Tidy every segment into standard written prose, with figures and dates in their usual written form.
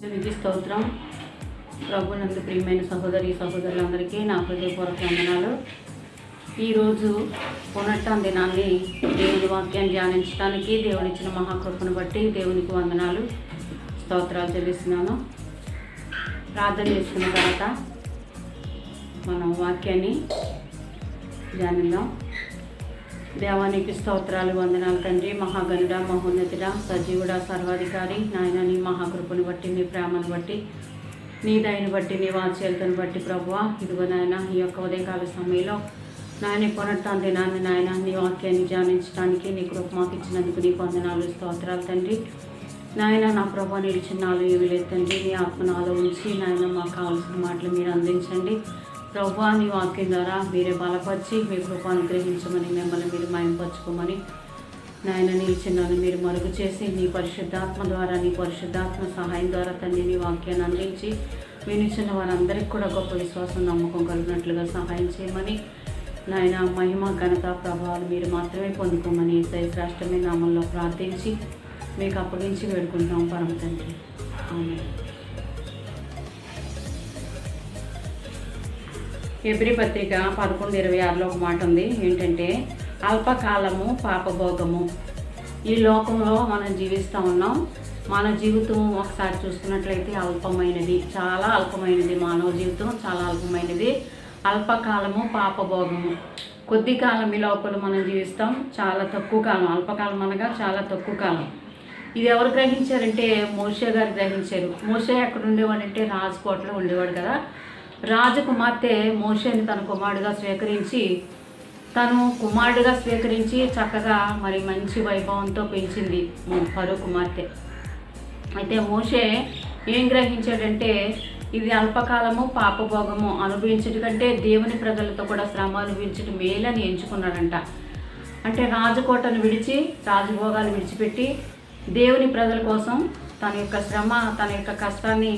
దేవునికి స్తోత్రం. ప్రభునందు ప్రియమైన సహోదరి సహోదరులందరికీ నా హృదయపూర్వక వందనాలు. ఈరోజు పునరుత్థాన దినాన్ని దేవుని వాక్యాన్ని ధ్యానించడానికి దేవుడిచ్చిన మహాకృపను బట్టి దేవునికి వందనాలు, స్తోత్రాలు చెల్లిస్తున్నాను. ప్రార్థన చేసుకున్న తర్వాత మనం వాక్యాన్ని ధ్యానిద్దాం. దేవానికి స్తోత్రాలు, వందనాలు తండ్రి. మహాగణుడ, మహోన్నతుడ, సజీవుడ, సర్వాధికారి నాయన, నీ మహాకృపను బట్టి, నీ ప్రేమను బట్టి, నీ దయను బట్టి, నీ వాత్సల్యతను బట్టి ప్రభువా, ఇదిగో నాయన ఈ యొక్క ఉదయకాల సమయంలో నాయన పునరుత్థాన దినాన్ని నాయన నీ వాక్యాన్ని ధ్యానించడానికి నీ కృప మాకు ఇచ్చినందుకు నీకు వందనాలు, స్తోత్రాలు తండ్రి. నాయన నా ప్రభు నిలిచినాలు ఏమి లేదు తండ్రి. నీ ఆత్మనాలో ఉంచి నాయన మాకు కావాల్సిన మాటలు మీరు అందించండి ప్రభువా. నీ వాక్యం ద్వారా మీరే బలపరిచి మీ కృప అనుగ్రహించమని, మిమ్మల్ని మీరు మయంపరచుకోమని నాయన నిలిచినాను మీరు మరుగు చేసి నీ పరిశుద్ధాత్మ ద్వారా, నీ పరిశుద్ధాత్మ సహాయం ద్వారా తండ్రి నీ వాక్యాన్ని అందించి వినిచిన వారందరికీ కూడా గొప్ప విశ్వాసం, నమ్మకం కలిగినట్లుగా సహాయం చేయమని నాయన మహిమ, ఘనత, ప్రభావాలు మీరు మాత్రమే పొందుకోమని శ్రేష్టమైన నామంలో ప్రార్థించి మీకు అప్పగించి వేడుకుంటాం పరమ తండ్రి. ఆమేన్. హెబ్రీ పత్రిక 11:26లో ఒక మాట ఉంది. ఏంటంటే అల్పకాలము పాపభోగము. ఈ లోకంలో మనం జీవిస్తూ ఉన్నాం. మన జీవితం ఒకసారి చూసుకున్నట్లయితే అల్పమైనది, చాలా అల్పమైనది. మానవ జీవితం చాలా అల్పమైనది. అల్పకాలము పాపభోగము. కొద్ది కాలం ఈ లోపల మనం జీవిస్తాం, చాలా తక్కువ కాలం. అల్పకాలం అనగా చాలా తక్కువ కాలం. ఇది ఎవరు గ్రహించారంటే మోషే గారు గ్రహించారు. మోషే ఎక్కడ ఉండేవాడంటే రాజకోటలో ఉండేవాడు కదా. రాజకుమార్తె మోషేని తన కుమారుడిగా స్వీకరించి చక్కగా మరి మంచి వైభవంతో పెంచింది ఫరో కుమార్తె. అయితే మోషే ఏం గ్రహించాడంటే ఇది అల్పకాలము పాపభోగము, అనుభవించడం కంటే దేవుని ప్రజలతో కూడా శ్రమ అనుభవించడం మేలని ఎంచుకున్నాడంట. అంటే రాజకోటను విడిచి, రాజభోగాలు విడిచిపెట్టి దేవుని ప్రజల కోసం తన యొక్క శ్రమ, తన యొక్క కష్టాన్ని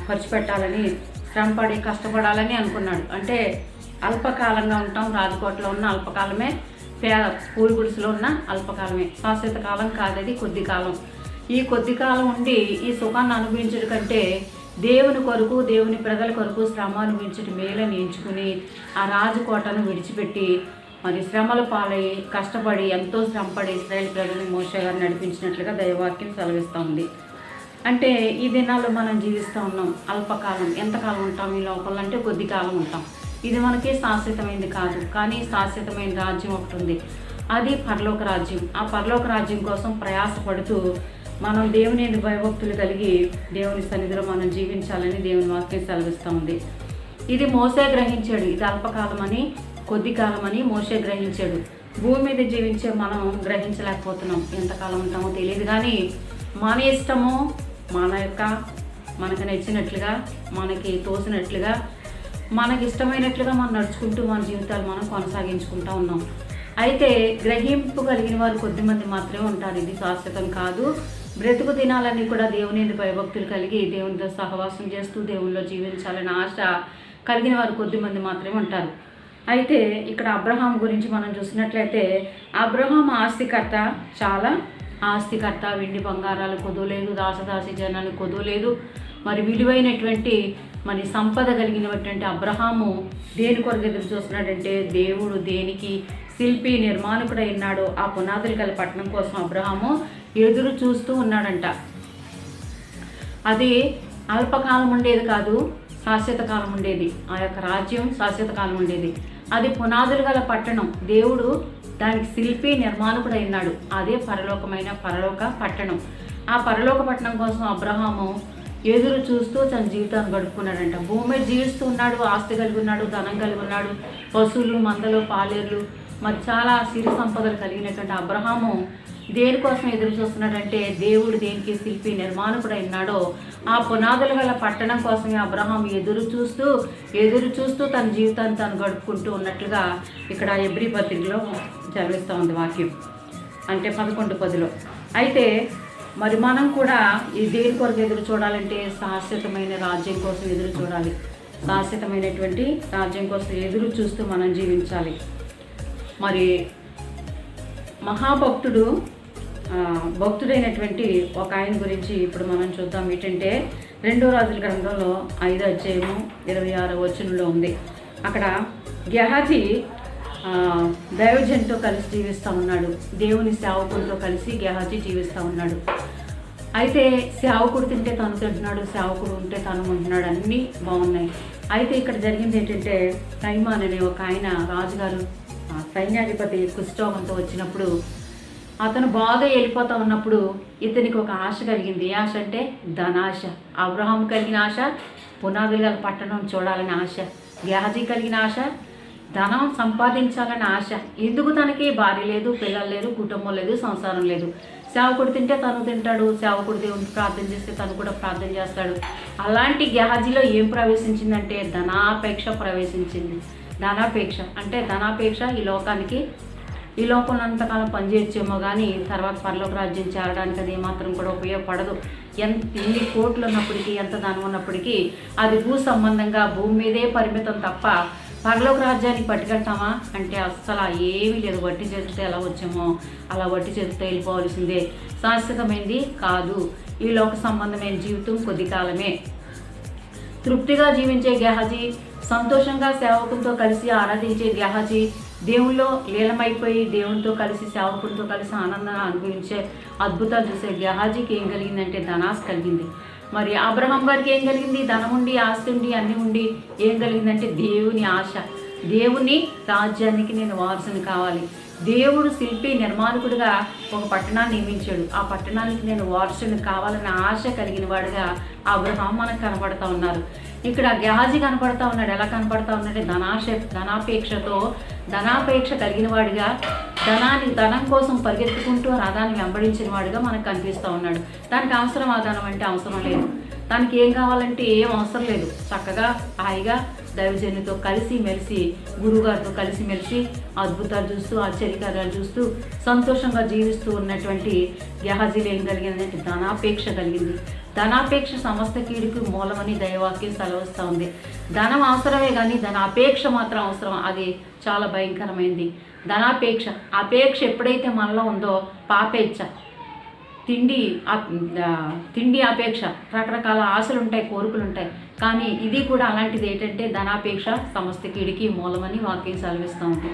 ఖర్చు పెట్టాలని, శ్రమపడి కష్టపడాలని అనుకున్నాడు. అంటే అల్పకాలంగా ఉంటాం. రాజకోటలో ఉన్న అల్పకాలమే, పూరి గుడిసెలో ఉన్న అల్పకాలమే. శాశ్వత కాలం కాదు, అది కొద్ది కాలం. ఈ కొద్ది కాలం ఉండి ఈ సుఖాన్ని అనుభవించడం కంటే దేవుని కొరకు, దేవుని ప్రజల కొరకు శ్రమ అనుభవించడం మేలని ఎంచుకుని ఆ రాజకోటను విడిచిపెట్టి మరి శ్రమల పాలై కష్టపడి, ఎంతో శ్రమపడి ఇశ్రాయేల్ ప్రజలను మోషే గారు నడిపించినట్లుగా దైవవాక్యం సెలవిస్తూ ఉంది. అంటే ఈ దినాల్లో మనం జీవిస్తూ ఉన్నాం. అల్పకాలం. ఎంతకాలం ఉంటాం ఈ లోపల అంటే కొద్ది కాలం ఉంటాం. ఇది మనకి శాశ్వతమైనది కాదు. కానీ శాశ్వతమైన రాజ్యం ఒకటి ఉంది, అది పరలోక రాజ్యం. ఆ పరలోక రాజ్యం కోసం ప్రయాసపడుతూ మనం దేవుని భయభక్తులు కలిగి దేవుని సన్నిధిలో మనం జీవించాలని దేవుని వాక్యం సెలవిస్తూ ఉంది. ఇది మోషే గ్రహించాడు. ఇది అల్పకాలం అని, కొద్ది కాలం అని మోషే గ్రహించాడు. భూమి మీద జీవించే మనం గ్రహించలేకపోతున్నాం. ఎంతకాలం ఉంటామో తెలియదు. కానీ మన ఇష్టము, మనకు నచ్చినట్లుగా, మనకి తోసినట్లుగా, మనకి ఇష్టమైనట్లుగా మనం నడుచుకుంటూ మన జీవితాలు మనం కొనసాగించుకుంటూ ఉన్నాం. అయితే గ్రహింపు కలిగిన వారు కొద్దిమంది మాత్రమే ఉంటారు. ఇది శాశ్వతం కాదు. బ్రతుకు దినాలన్నీ కూడా దేవుని భయభక్తులు కలిగి దేవునితో సహవాసం చేస్తూ దేవునిలో జీవించాలని ఆశ కలిగిన వారు కొద్దిమంది మాత్రమే ఉంటారు. అయితే ఇక్కడ అబ్రహాం గురించి మనం చూసినట్లయితే అబ్రహాం ఆస్తికర్త, చాలా ఆస్తికర్త. వెండి బంగారాలు కొదవలేదు, దాసదాసి జనాన్ని కొదవలేదు. మరి విలువైనటువంటి మరి సంపద కలిగినటువంటి అబ్రహాము దేని కొరకు ఎదురు చూస్తున్నాడంటే దేవుడు దేనికి శిల్పి నిర్మాణకుడై ఉన్నాడో ఆ పునాదులు గల పట్టణం కోసం అబ్రహాము ఎదురు చూస్తూ ఉన్నాడంట. అది అల్పకాలం ఉండేది కాదు, శాశ్వత కాలం ఉండేది. ఆ యొక్క రాజ్యం శాశ్వత కాలం ఉండేది. అది పునాదులు గల పట్టణం. దేవుడు దానికి శిల్పి నిర్మాణకుడై ఉన్నాడు. అదే పరలోక పట్టణం. ఆ పరలోక పట్టణం కోసం అబ్రహాము ఎదురు చూస్తూ తన జీవితాన్ని గడుపుకున్నాడంట. భూమి మీద జీవిస్తూ ఉన్నాడు. ఆస్తి కలిగి ఉన్నాడు, ధనం కలిగి ఉన్నాడు, పశువులు, మందలు, పాలేర్లు, మరి చాలా సిరి సంపదలు కలిగినటువంటి అబ్రహాము దేనికోసం ఎదురు చూస్తున్నాడంటే దేవుడు దేనికి శిల్పి నిర్మాణకుడై ఉన్నాడో ఆ పునాదులు గల పట్టణం కోసమే అబ్రహాం ఎదురు చూస్తూ తన జీవితాన్ని తను గడుపుకుంటూ ఉన్నట్లుగా ఇక్కడ హెబ్రీ పత్రికలో చదివిస్తూ ఉంది వాక్యం. అంటే 11:10. అయితే మరి మనం కూడా ఈ దేని కొరకు ఎదురు చూడాలంటే శాశ్వతమైన రాజ్యం కోసం ఎదురు చూడాలి. శాశ్వతమైనటువంటి రాజ్యం కోసం ఎదురు చూస్తూ మనం జీవించాలి. మరి మహాభక్తుడు భక్తుడైనటువంటి ఒక ఆయన గురించి ఇప్పుడు మనం చూద్దాం. ఏంటంటే 2 రాజుల గ్రంథంలో 5వ అధ్యాయము 26వ వచనంలో ఉంది. అక్కడ గెహాజీ దైవజన్తో కలిసి జీవిస్తూ ఉన్నాడు. దేవుని సేవకుడితో కలిసి గెహాజీ జీవిస్తూ ఉన్నాడు. అయితే సేవకుడు తింటే తను తింటున్నాడు, సేవకుడు ఉంటే తను ఉంటున్నాడు, అన్నీ బాగున్నాయి. అయితే ఇక్కడ జరిగింది ఏంటంటే, తైమాన్ అనే ఒక ఆయన రాజుగారు సైన్యాధిపతి కుష్ఠరోగంతో వచ్చినప్పుడు, అతను బాగా వెళ్ళిపోతూ ఉన్నప్పుడు ఇతనికి ఒక ఆశ కలిగింది. ఏ ఆశ అంటే ధనాశ. అబ్రహాం కలిగిన ఆశ పునాదులు గల పట్టణం చూడాలని ఆశ. గెహాజీ కలిగిన ఆశ ధనం సంపాదించాలని ఆశ. ఎందుకు తనకి భార్య లేదు, పిల్లలు లేరు, కుటుంబం లేదు, సంసారం లేదు. సేవకుడు తింటే తను తింటాడు, సేవకుడు దేవునికి ప్రార్థన చేస్తే తను కూడా ప్రార్థన చేస్తాడు. అలాంటి గెహాజీలో ఏం ప్రవేశించిందంటే ధనాపేక్ష ప్రవేశించింది. ధనాపేక్ష అంటే ధనాపేక్ష ఈ లోకంలో అంతకాలం పనిచేయచ్చేమో కానీ తర్వాత పరలోక రాజ్యం చేరడానికి అది ఏమాత్రం కూడా ఉపయోగపడదు. ఎన్ని కోట్లు ఉన్నప్పటికీ, ఎంత ధనం ఉన్నప్పటికీ అది భూ సంబంధంగా భూమి మీదే పరిమితం తప్ప పరలోక రాజ్యానికి పట్టుకెళ్తామా అంటే అస్సలు ఏమీ లేదు. వట్టి చేతితో ఎలా వచ్చామో అలా వట్టి చేతితో వెళ్ళిపోవాల్సిందే. శాశ్వతమైనది కాదు. ఈ లోక సంబంధమైన జీవితం కొద్ది కాలమే. తృప్తిగా జీవించే గెహాజీ, సంతోషంగా సేవకులతో కలిసి ఆరాధించే గెహాజీ, దేవుల్లో లీలమైపోయి దేవునితో కలిసి సేవకుడితో కలిసి ఆనందాన్ని అనుభవించే అద్భుతాలు చూసే గెహాజీకి ఏం కలిగిందంటే ధనాశ కలిగింది. మరి అబ్రహాం గారికి ఏం కలిగింది? ధనం ఉండి, ఆస్తి ఉండి, అన్నీ ఉండి ఏం కలిగిందంటే దేవుని ఆశ. దేవుని రాజ్యానికి నేను వారసుని కావాలి. దేవుడు శిల్పి నిర్మాణకుడిగా ఒక పట్టణాన్ని నియమించాడు. ఆ పట్టణానికి నేను వారసుని కావాలన్న ఆశ కలిగిన వాడిగా అబ్రహాం మనకు కనపడతా ఉన్నారు. ఇక్కడ గెహాజీ కనపడతా ఉన్నాడు. ఎలా కనపడతా ఉన్నాడంటే ధనాపేక్ష కలిగిన వాడిగా, ధనం కోసం పరిగెత్తుకుంటూ రథాన్ని వెంబడించిన వాడిగా మనకు కనిపిస్తూ ఉన్నాడు. దానికి అవసరం ఆ ధనం అంటే అవసరం లేదు. దానికి ఏం కావాలంటే ఏం అవసరం లేదు. చక్కగా హాయిగా దైవజనుతో కలిసి మెలిసి, గురువుగారితో కలిసి మెలిసి అద్భుతాలు చూస్తూ, ఆశ్చర్యకార్యాలు చూస్తూ సంతోషంగా జీవిస్తూ ఉన్నటువంటి గెహాజీలో ఏం కలిగిందంటే ధనాపేక్ష కలిగింది. ధనాపేక్ష సమస్త కీడుకు మూలమని దైవవాక్యం సెలవుస్తూ ఉంది. ధనం అవసరమే కానీ ధనాపేక్ష మాత్రం అవసరం. అది చాలా భయంకరమైంది. ధనాపేక్ష, అపేక్ష ఎప్పుడైతే మనలో ఉందో పాపేచ్ఛ, తిండి అపేక్ష, రకరకాల ఆశలు ఉంటాయి, కోరికలు ఉంటాయి. కానీ ఇది కూడా అలాంటిది. ఏంటంటే ధనాపేక్ష సమస్త కీడికి మూలమని వాక్యం సెలవిస్తూ ఉంది.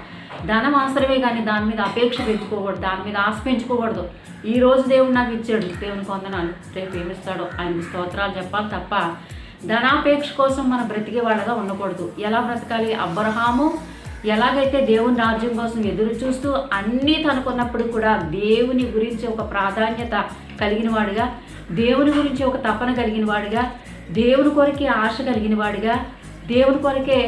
ధనం అవసరమే కానీ దాని మీద అపేక్ష పెంచుకోకూడదు, దాని మీద ఆశ పెంచుకోకూడదు. ఈరోజు దేవుడు నాకు ఇచ్చాడు, దేవునికి వందనాలు, రేపు ఏమిస్తాడో ఆయనకి స్తోత్రాలు చెప్పాలి తప్ప ధనాపేక్ష కోసం మనం బ్రతికే వాళ్ళగా ఉండకూడదు. ఎలా బ్రతకాలి? అబ్రహాము ఎలాగైతే దేవుని రాజ్యం కోసం ఎదురు చూస్తూ అన్నీ తనుకున్నప్పుడు కూడా దేవుని గురించి ఒక ప్రాధాన్యత కలిగిన వాడిగా, దేవుని గురించి ఒక తపన కలిగిన వాడిగా, దేవుని కొరకే ఆశ కలిగిన వాడిగా, దేవుని కొరకే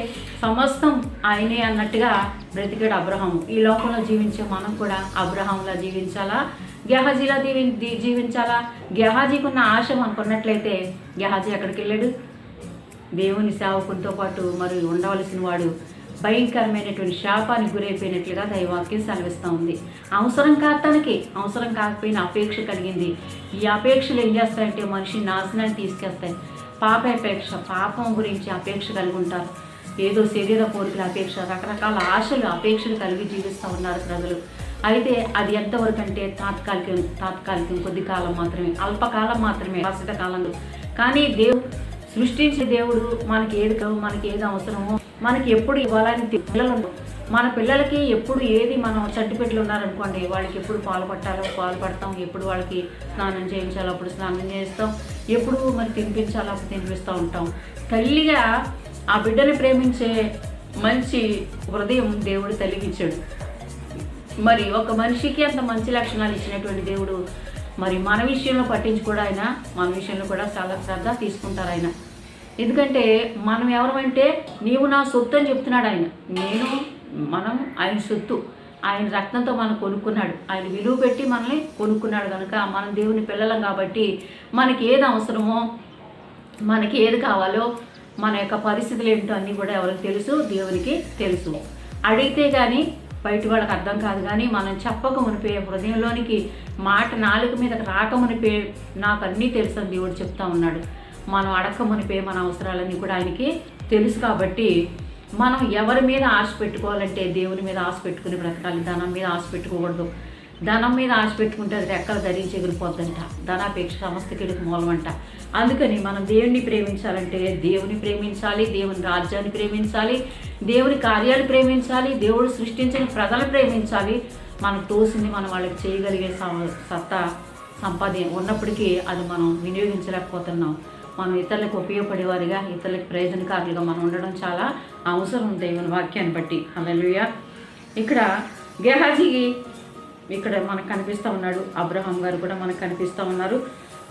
సమస్తం ఆయనే అన్నట్టుగా బ్రతికాడు అబ్రహాము. ఈ లోకంలో జీవించే మనం కూడా అబ్రహాంలా జీవించాలా, గెహాజీలా జీవించాలా? గెహాజీకి ఉన్న ఆశ మనకున్నట్లయితే గెహాజీ ఎక్కడికి వెళ్ళాడు? దేవుని సేవకునితో పాటు మరి ఉండవలసిన వాడు భయంకరమైనటువంటి శాపానికి గురైపోయినట్లుగా దైవాక్యం సెలవిస్తూ ఉంది. అవసరం కాదు, తనకి అవసరం కాకపోయినా అపేక్ష కలిగింది. ఈ అపేక్షలు ఏం చేస్తాయంటే మనిషిని నాశనాన్ని తీసుకెళ్తాయి. పాపాపేక్ష, పాపం గురించి అపేక్ష కలిగి ఉంటారు. ఏదో శరీర కోరికల అపేక్ష, రకరకాల ఆశలు, అపేక్షలు కలిగి జీవిస్తూ ఉన్నారు ప్రజలు. అయితే అది ఎంతవరకు అంటే తాత్కాలికం, కొద్ది కాలం మాత్రమే, అల్పకాలం మాత్రమే, శాశ్వత కాలంలో. కానీ సృష్టించే దేవుడు మనకి ఏది అవసరమో, మనకి ఎప్పుడు ఇవ్వాలని పిల్లలు, మన పిల్లలకి ఎప్పుడు ఏది మనం చట్టుపెట్లు ఉన్నారనుకోండి, వాళ్ళకి ఎప్పుడు పాలు పడతాం, ఎప్పుడు వాళ్ళకి స్నానం చేయించాలో అప్పుడు స్నానం చేస్తాం, ఎప్పుడు మరి తినిపించాలో అప్పుడు తినిపిస్తూ ఉంటాం. తల్లిగా ఆ బిడ్డని ప్రేమించే మంచి హృదయం దేవుడు తల్లికి ఇచ్చాడు. మరి ఒక మనిషికి అంత మంచి లక్షణాలు ఇచ్చినటువంటి దేవుడు మరి మన విషయంలో పట్టించుకోవడం ఆయన, మన విషయంలో కూడా చాలా శ్రద్ధ తీసుకుంటారు ఆయన. ఎందుకంటే మనం ఎవరమంటే నీవు నా సొత్తు అని చెప్తున్నాడు ఆయన. మనం ఆయన సొత్తు, ఆయన రక్తంతో మనం కొనుక్కున్నాడు, ఆయన విలువ పెట్టి మనల్ని కొనుక్కున్నాడు కనుక మనం దేవుని పిల్లలం. కాబట్టి మనకి ఏది అవసరమో, మనకి ఏది కావాలో, మన యొక్క పరిస్థితులు ఏంటో అన్నీ కూడా ఎవరికి తెలుసు? దేవునికి తెలుసు. అడిగితే కానీ బయట వాళ్ళకి అర్థం కాదు. కానీ మనం చెప్పక మునిపే, హృదయంలోనికి మాట నాలుక మీద రాక మునిపే నాకు అన్నీ తెలుసు అని దేవుడు చెప్తా ఉన్నాడు. మనం అడక్క మునిపే మన అవసరాలన్నీ కూడా ఆయనకి తెలుసు. కాబట్టి మనం ఎవరి మీద ఆశ పెట్టుకోవాలంటే దేవుని మీద ఆశ పెట్టుకుని బ్రతకాలి. ధనం మీద ఆశ పెట్టుకోకూడదు. ధనం మీద ఆశ పెట్టుకుంటే అది రెక్కలు ధరించి ఎగిరిపోద్దంట. ధనాపేక్ష సమస్తకిడికి మూలమంట. అందుకని మనం దేవుణ్ణి ప్రేమించాలంటే దేవుని ప్రేమించాలి, దేవుని రాజ్యాన్ని ప్రేమించాలి, దేవుని కార్యాలు ప్రేమించాలి, దేవుడు సృష్టించిన ప్రజలు ప్రేమించాలి. మనకు తోసింది మనం వాళ్ళకి చేయగలిగే సత్తా సంపాదన ఉన్నప్పటికీ అది మనం వినియోగించలేకపోతున్నాం. మనం ఇతరులకు ఉపయోగపడేవారిగా, ఇతరులకు ప్రయోజనకారులుగా మనం ఉండడం చాలా అవసరం దేవుని వాక్యాన్ని బట్టి. హల్లెలూయా. ఇక్కడ గెహాజీ ఇక్కడ మనకు కనిపిస్తూ ఉన్నాడు. అబ్రహాం గారు కూడా మనకు కనిపిస్తూ ఉన్నారు.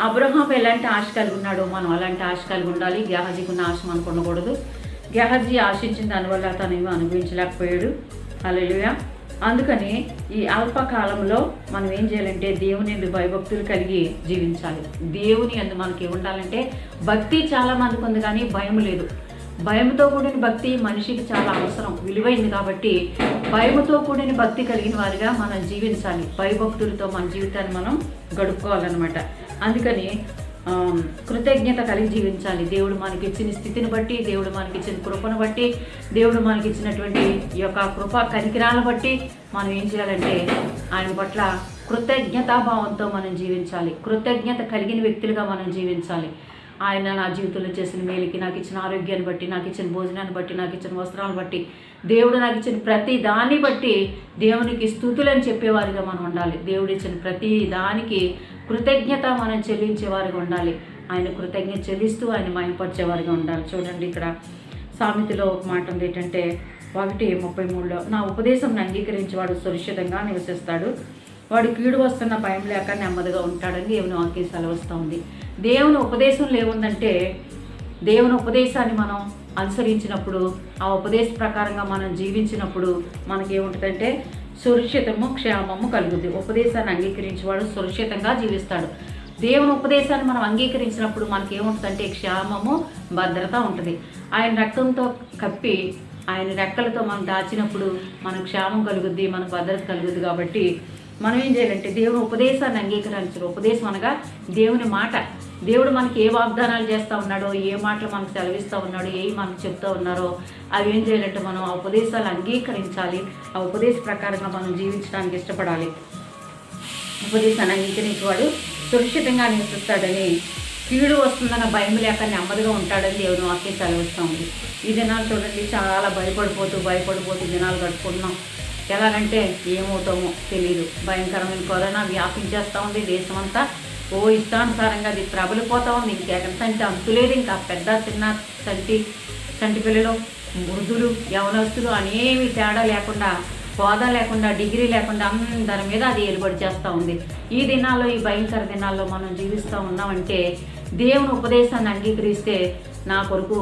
అబ్రహాం ఎలాంటి ఆశ కలిగి ఉన్నాడో మనం అలాంటి ఆశ కలిగి ఉండాలి. గెహాజీకి ఉన్న ఆశ మనకు ఉండకూడదు. గెహాజీ ఆశించిన దానివల్ల తను ఏమీ అనుభవించలేకపోయాడు. హల్లెలూయా. అందుకని ఈ అల్పకాలంలో మనం ఏం చేయాలంటే దేవుని యందు భయభక్తులు కలిగి జీవించాలి. దేవుని యందు మనకి ఉండాలంటే భక్తి చాలా మందికి ఉంది, కానీ భయం లేదు. భయంతో కూడిన భక్తి మనిషికి చాలా అవసరం, విలువైంది. కాబట్టి భయముతో కూడిన భక్తి కలిగిన వారిగా మనం జీవించాలి. భయభక్తులతో మన జీవితాన్ని మనం గడుపుకోవాలన్నమాట. అందుకని కృతజ్ఞత కలిగి జీవించాలి. దేవుడు మనకి ఇచ్చిన స్థితిని బట్టి, దేవుడు మనకి ఇచ్చిన కృపను బట్టి, దేవుడు మనకి ఇచ్చినటువంటి ఈ యొక్క కృప కనికరాలను బట్టి మనం ఏం చేయాలంటే ఆయన పట్ల కృతజ్ఞతాభావంతో మనం జీవించాలి. కృతజ్ఞత కలిగిన వ్యక్తులుగా మనం జీవించాలి. ఆయన నా జీవితంలో చేసిన మేలుకి, నాకు ఇచ్చిన ఆరోగ్యాన్ని బట్టి, నాకు ఇచ్చిన భోజనాన్ని బట్టి, నాకు ఇచ్చిన వస్త్రాలను బట్టి, దేవుడు నాకు ఇచ్చిన ప్రతి దాన్ని బట్టి దేవునికి స్తుతులని చెప్పేవారిగా మనం ఉండాలి. దేవుడు ఇచ్చిన ప్రతి దానికి కృతజ్ఞత మనం చెల్లించేవారిగా ఉండాలి. ఆయన కృతజ్ఞత చెల్లిస్తూ ఆయన మహిమపరిచేవారిగా ఉండాలి. చూడండి, ఇక్కడ సామెతలో ఒక మాట ఉంది ఏంటంటే 1:33లో, నా ఉపదేశం అంగీకరించేవాడు సురక్షితంగా నివసిస్తాడు, వాడు కీడు వస్తున్న భయం లేక నెమ్మదిగా ఉంటాడని దేవుని వాక్యం సెలవుస్తూ ఉంది. దేవుని ఉపదేశంలో ఏముందంటే, దేవుని ఉపదేశాన్ని మనం అనుసరించినప్పుడు, ఆ ఉపదేశ ప్రకారంగా మనం జీవించినప్పుడు మనకి ఏముంటుందంటే సురక్షితము, క్షేమము కలుగుద్ది. ఉపదేశాన్ని అంగీకరించేవాడు సురక్షితంగా జీవిస్తాడు. దేవుని ఉపదేశాన్ని మనం అంగీకరించినప్పుడు మనకి ఏముంటుందంటే క్షేమము, భద్రత ఉంటుంది. ఆయన రక్తంతో కప్పి ఆయన రెక్కలతో మనం దాచినప్పుడు మనకు క్షేమం కలుగుద్ది, మన భద్రత కలుగుద్ది. కాబట్టి మనం ఏం చేయాలంటే దేవుని ఉపదేశాన్ని అంగీకరించాలి. ఉపదేశం అనగా దేవుని మాట. దేవుడు మనకి ఏ వాగ్దానాలు చేస్తూ ఉన్నాడో, ఏ మాటలు మనకు సెలవిస్తూ ఉన్నాడో, ఏవి మనకు చెప్తూ ఉన్నారో అవి ఏం చేయాలంటే మనం ఆ ఉపదేశాలు అంగీకరించాలి. ఆ ఉపదేశ ప్రకారంగా మనం జీవించడానికి ఇష్టపడాలి. ఉపదేశాన్ని అంగీకరించేవాడు సురక్షితంగా నివసిస్తాడని, కీడు వస్తుందన్న భయం లేక నెమ్మదిగా ఉంటాడని దేవుని వాక్యం సెలవిస్తూ ఉంది. ఈ దినాలు చూడండి, చాలా భయపడిపోతూ దినాలు గడుపుకుంటున్నాం. ఎలాగంటే ఏమవుతామో తెలియదు. భయంకరమైన కరోనా వ్యాపించేస్తూ ఉంది దేశమంతా. ఇష్టానుసారంగా అది ప్రబలిపోతూ ఉంది. ఇంకెక్కడంటే అంతులేదు. ఇంకా పెద్ద చిన్న చంటి పిల్లలు, వృద్ధులు, యవనస్తులు అనేవి తేడా లేకుండా, హోదా లేకుండా, డిగ్రీ లేకుండా అందరి మీద అది ఏలుబడి చేస్తూ ఉంది. ఈ దినాల్లో, ఈ భయంకర దినాల్లో మనం జీవిస్తూ ఉన్నామంటే దేవుని ఉపదేశాన్ని అంగీకరిస్తే, నా కొరకు,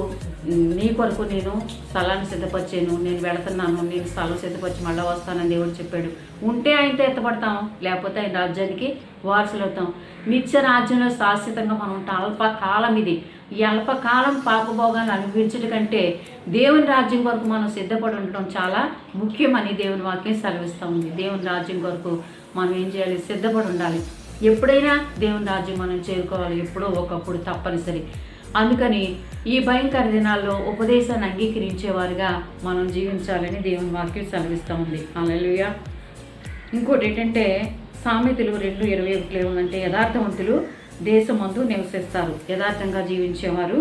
నీ కొరకు నేను స్థలాన్ని సిద్ధపరిచాను, నేను వెళుతున్నాను, నేను స్థలం సిద్ధపరిచి మళ్ళీ వస్తానని దేవుడు చెప్పాడు. ఉంటే ఆయనతో ఎత్తపడతాం, లేకపోతే ఆయన రాజ్యానికి వారసులు అవుతాం. నిత్య రాజ్యంలో శాశ్వతంగా మనం ఉంటాం. అల్పకాలం ఇది. ఈ అల్పకాలం పాపభోగాన్ని అనుభవించడం కంటే దేవుని రాజ్యం కొరకు మనం సిద్ధపడి ఉండటం చాలా ముఖ్యమని దేవుని వాక్యం సెలవిస్తూ ఉంది. దేవుని రాజ్యం కొరకు మనం ఏం చేయాలి? సిద్ధపడి ఉండాలి. ఎప్పుడైనా దేవుని రాజ్యం మనం చేరుకోవాలి, ఎప్పుడో ఒకప్పుడు తప్పనిసరి. అందుకని ఈ భయంకర దినాల్లో ఉపదేశాన్ని అంగీకరించేవారుగా మనం జీవించాలని దేవుని వాక్యం సెలవిస్తూ ఉంది. హల్లెలూయా. ఇంకోటి ఏంటంటే సామెతలు 2:21 ఏముందంటే, యథార్థవంతులు దేశమందు నివసిస్తారు, యథార్థంగా జీవించేవారు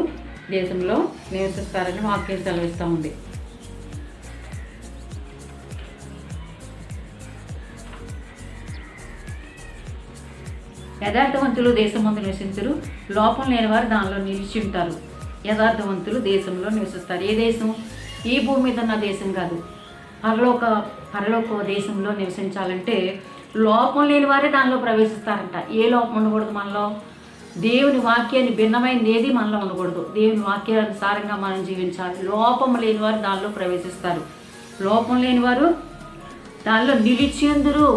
దేశంలో నివసిస్తారని వాక్యం సెలవిస్తూ ఉంది. యథార్థవంతులు దేశమందు నివసించరు, లోపం లేని వారు దానిలో నిలిచి ఉంటారు. యథార్థవంతులు దేశంలో నివసిస్తారు. ఏ దేశం? ఈ భూమి మీద ఉన్న దేశం కాదు. పరలోక దేశంలో నివసించాలంటే లోపం లేని వారే దానిలో ప్రవేశిస్తారంట. ఏ లోపం ఉండకూడదు మనలో? దేవుని వాక్యాన్ని భిన్నమైనది ఏది మనలో ఉండకూడదు. దేవుని వాక్యానుసారంగా మనం జీవించాలి. లోపం లేని వారు దానిలో ప్రవేశిస్తారు. లోపం లేని వారు దానిలో నిలిచిందురు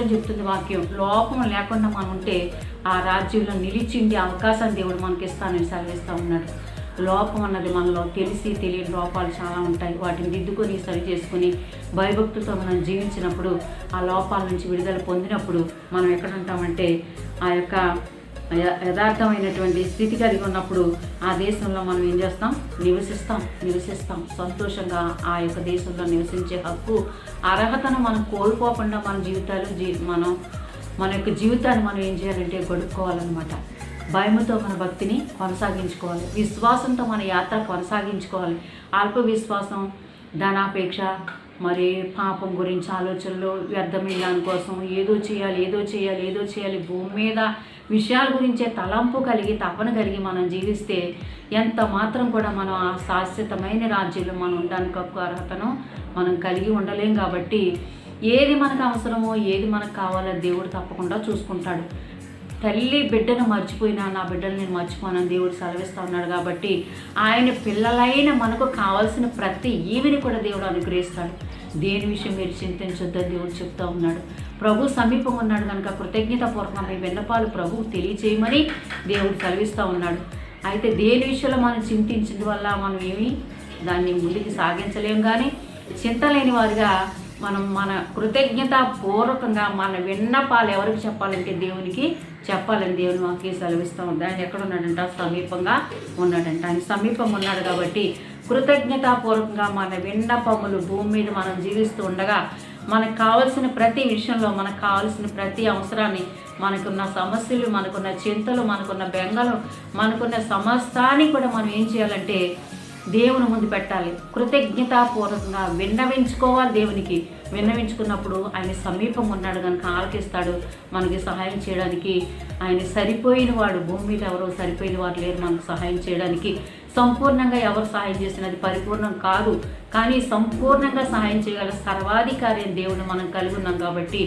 అని చెప్తుంది వాక్యం. లోపం లేకుండా మనం ఉంటే ఆ రాజ్యంలో నిలిచిండే అవకాశాన్ని దేవుడు మనకి ఇస్తానని సెలవిస్తూ ఉన్నాడు. లోపం అన్నది మనలో తెలియని లోపాలు చాలా ఉంటాయి. వాటిని దిద్దుకొని సరి చేసుకుని భయభక్తులతో మనం జీవించినప్పుడు, ఆ లోపాల నుంచి విడుదల పొందినప్పుడు మనం ఎక్కడ ఉంటామంటే ఆ యొక్క యథార్థమైనటువంటి స్థితి కలిగి ఉన్నప్పుడు ఆ దేశంలో మనం ఏం చేస్తాం? నివసిస్తాం సంతోషంగా ఆ యొక్క దేశంలో నివసించే హక్కు, అర్హతను మనం కోల్పోకుండా మన జీవితాలు మన యొక్క జీవితాన్ని మనం ఏం చేయాలంటే గడుపుకోవాలన్నమాట. భయముతో మన భక్తిని కొనసాగించుకోవాలి, విశ్వాసంతో మన యాత్ర కొనసాగించుకోవాలి. అల్ప విశ్వాసం, ధనాపేక్ష, మరి పాపం గురించి ఆలోచనలు, వ్యర్థమైన దానికోసం ఏదో చేయాలి భూమి మీద విషయాల గురించే తలంపు కలిగి తపన కలిగి మనం జీవిస్తే ఎంత మాత్రం కూడా మనం ఆ శాశ్వతమైన రాజ్యంలో మనం ఉండడానికి ఒక అర్హతను మనం కలిగి ఉండలేం. కాబట్టి ఏది మనకు అవసరమో, ఏది మనకు కావాలో దేవుడు తప్పకుండా చూసుకుంటాడు. తల్లి బిడ్డను మర్చిపోయినా నా బిడ్డను నేను మర్చిపోనని దేవుడు సెలవిస్తూ ఉన్నాడు. కాబట్టి ఆయన పిల్లలైన మనకు కావాల్సిన ప్రతి ఈవిని కూడా దేవుడు అనుగ్రహిస్తాడు. దేని విషయం మీరు చింతించొద్దని దేవుడు చెప్తూ ఉన్నాడు. ప్రభు సమీపంగా ఉన్నాడు కనుక కృతజ్ఞతాపూర్వకంగా మీ విన్నపాలు ప్రభువు తెలియచేయమని దేవుడు సెలవిస్తూ ఉన్నాడు. అయితే దేని విషయంలో మనం చింతించిన వల్ల మనం దాన్ని ముందుకు సాగించలేం. కానీ చింతలేని వారిగా మన కృతజ్ఞతాపూర్వకంగా మన విన్నపాలు ఎవరికి చెప్పాలంటే దేవునికి చెప్పాలని దేవుని వాక్యం సెలవిస్తూ ఉంది. ఆయన ఎక్కడ ఉన్నాడంట? సమీపంగా ఉన్నాడంట. ఆయన సమీపంగా ఉన్నాడు. కాబట్టి కృతజ్ఞతాపూర్వకంగా మన విన్నపములు భూమి మీద మనం జీవిస్తూ ఉండగా మనకు కావాల్సిన ప్రతి విషయంలో, మనకు కావాల్సిన ప్రతి అవసరాన్ని, మనకున్న సమస్యలు, మనకున్న చింతలు, మనకున్న బెంగలు, మనకున్న సమస్తాన్ని కూడా మనం ఏం చేయాలంటే దేవుని ముందు పెట్టాలి. కృతజ్ఞతాపూర్వకంగా విన్నవించుకోవాలి. దేవునికి విన్నవించుకున్నప్పుడు ఆయన సమీపం ఉన్నాడు కనుక ఆలకిస్తాడు. మనకి సహాయం చేయడానికి ఆయన సరిపోయిన వాడు. భూమి మీద ఎవరో సరిపోయిన వారు లేరు మనకు సహాయం చేయడానికి. సంపూర్ణంగా ఎవరు సహాయం చేసినది పరిపూర్ణం కాదు, కానీ సంపూర్ణంగా సహాయం చేయగల సర్వాధికారి అని దేవుని మనం కలిగి ఉన్నాం. కాబట్టి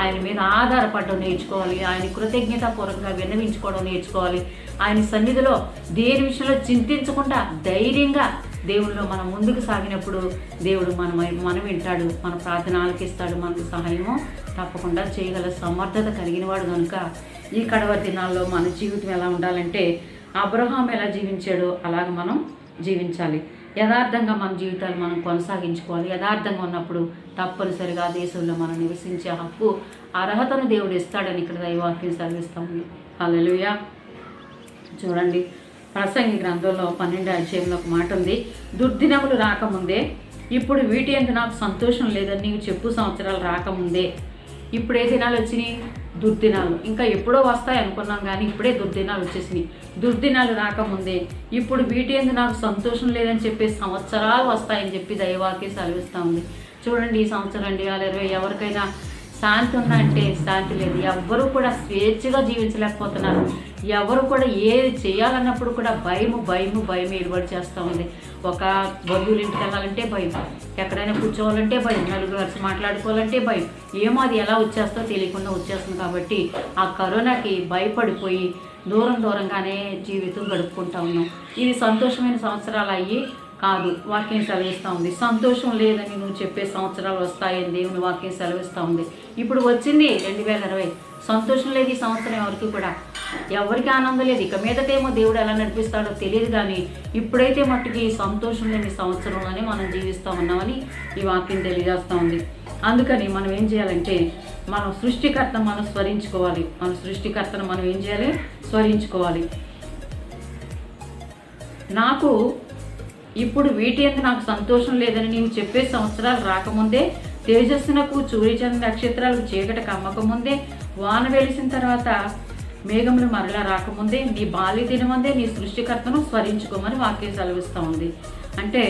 ఆయన మీద ఆధారపడడం నేర్చుకోవాలి. ఆయన కృతజ్ఞతాపూర్వకంగా విన్నవించుకోవడం నేర్చుకోవాలి. ఆయన సన్నిధిలో దేని విషయంలో చింతించకుండా ధైర్యంగా దేవునిలో మనం ముందుకు సాగినప్పుడు దేవుడు మనం వింటాడు, మన ప్రార్థన ఆలకిస్తాడు, మనకు సహాయము తప్పకుండా చేయగల సమర్థత కలిగిన వాడు. కనుక ఈ కడవరి దినాల్లో మన జీవితం ఎలా ఉండాలంటే అబ్రహాం ఎలా జీవించాడో అలాగ మనం జీవించాలి. యథార్థంగా మన జీవితాలు మనం కొనసాగించుకోవాలి. యథార్థంగా ఉన్నప్పుడు తప్పనిసరిగా దేశంలో మనం నివసించే హక్కు, అర్హతను దేవుడు ఇస్తాడని ఇక్కడ దైవాక్యం సెలవిస్తాము. హల్లెలూయా. చూడండి, ప్రసంగి గ్రంథంలో 12వ అధ్యాయంలో ఒక మాట ఉంది. దుర్దినములు రాకముందే ఇప్పుడు వీటి యందు నాకు సంతోషం లేదని నీవు చెప్పు సంవత్సరాలు రాకముందే. ఇప్పుడు ఏ దినాలు వచ్చినాయి? దుర్దినాలు. ఇంకా ఎప్పుడో వస్తాయి అనుకున్నాం, కానీ ఇప్పుడే దుర్దినాలు వచ్చేసినాయి. దుర్దినాలు రాకముందే ఇప్పుడు వీటి యందు నాకు సంతోషం లేదని చెప్పే సంవత్సరాలు వస్తాయని చెప్పి దైవాక్యం సెలవిస్తూ ఉంది. చూడండి, ఈ సంవత్సరం 2020 ఎవరికైనా శాంతి ఉందా అంటే శాంతి లేదు. ఎవ్వరూ కూడా స్వేచ్ఛగా జీవించలేకపోతున్నారు. ఎవరు కూడా ఏది చేయాలన్నప్పుడు కూడా భయం ఏలుబడి చేస్తూ ఉంది. ఒక బంధువుల ఇంటికి వెళ్ళాలంటే భయం, ఎక్కడైనా కూర్చోవాలంటే భయం, నలుగురు కలిసి మాట్లాడుకోవాలంటే భయం. ఏమో అది ఎలా వచ్చేస్తో తెలియకుండా వచ్చేస్తుంది. కాబట్టి ఆ కరోనాకి భయపడిపోయి దూరంగానే జీవితం గడుపుకుంటా ఉన్నాం. ఇది సంతోషమైన సంవత్సరాలు అయ్యి కాదు, వాక్యం సెలవిస్తూ ఉంది. సంతోషం లేదని నువ్వు చెప్పే సంవత్సరాలు వస్తాయని దేవుని వాక్యం సెలవిస్తూ ఉంది. ఇప్పుడు వచ్చింది 2020, సంతోషం లేదు ఈ సంవత్సరం ఎవరికి కూడా. ఎవరికి ఆనందం లేదు. ఇక మీదటేమో దేవుడు ఎలా నడిపిస్తాడో తెలియదు, కానీ ఇప్పుడైతే మట్టుకి సంతోషం లేని సంవత్సరంలోనే మనం జీవిస్తూ ఉన్నామని ఈ వాక్యం తెలియజేస్తూ ఉంది. అందుకని మనం ఏం చేయాలంటే మనం సృష్టికర్తను మనం స్మరించుకోవాలి. మన సృష్టికర్తను మనం ఏం చేయాలి? స్మరించుకోవాలి. నాకు ఇప్పుడు వీటి యందు నాకు సంతోషం లేదని నీవు చెప్పే సంవత్సరాలు రాకముందే, తేజస్సునకు సూర్యచంద్ర నక్షత్రాలకు చీకటి కమ్మకముందే, వాన వెలిసిన తర్వాత మేఘములు మరలా రాకముందే, నీ బాల్య దినమందే నీ సృష్టికర్తను స్మరించుకోమని వాక్యం సెలవిస్తూ ఉంది. అంటే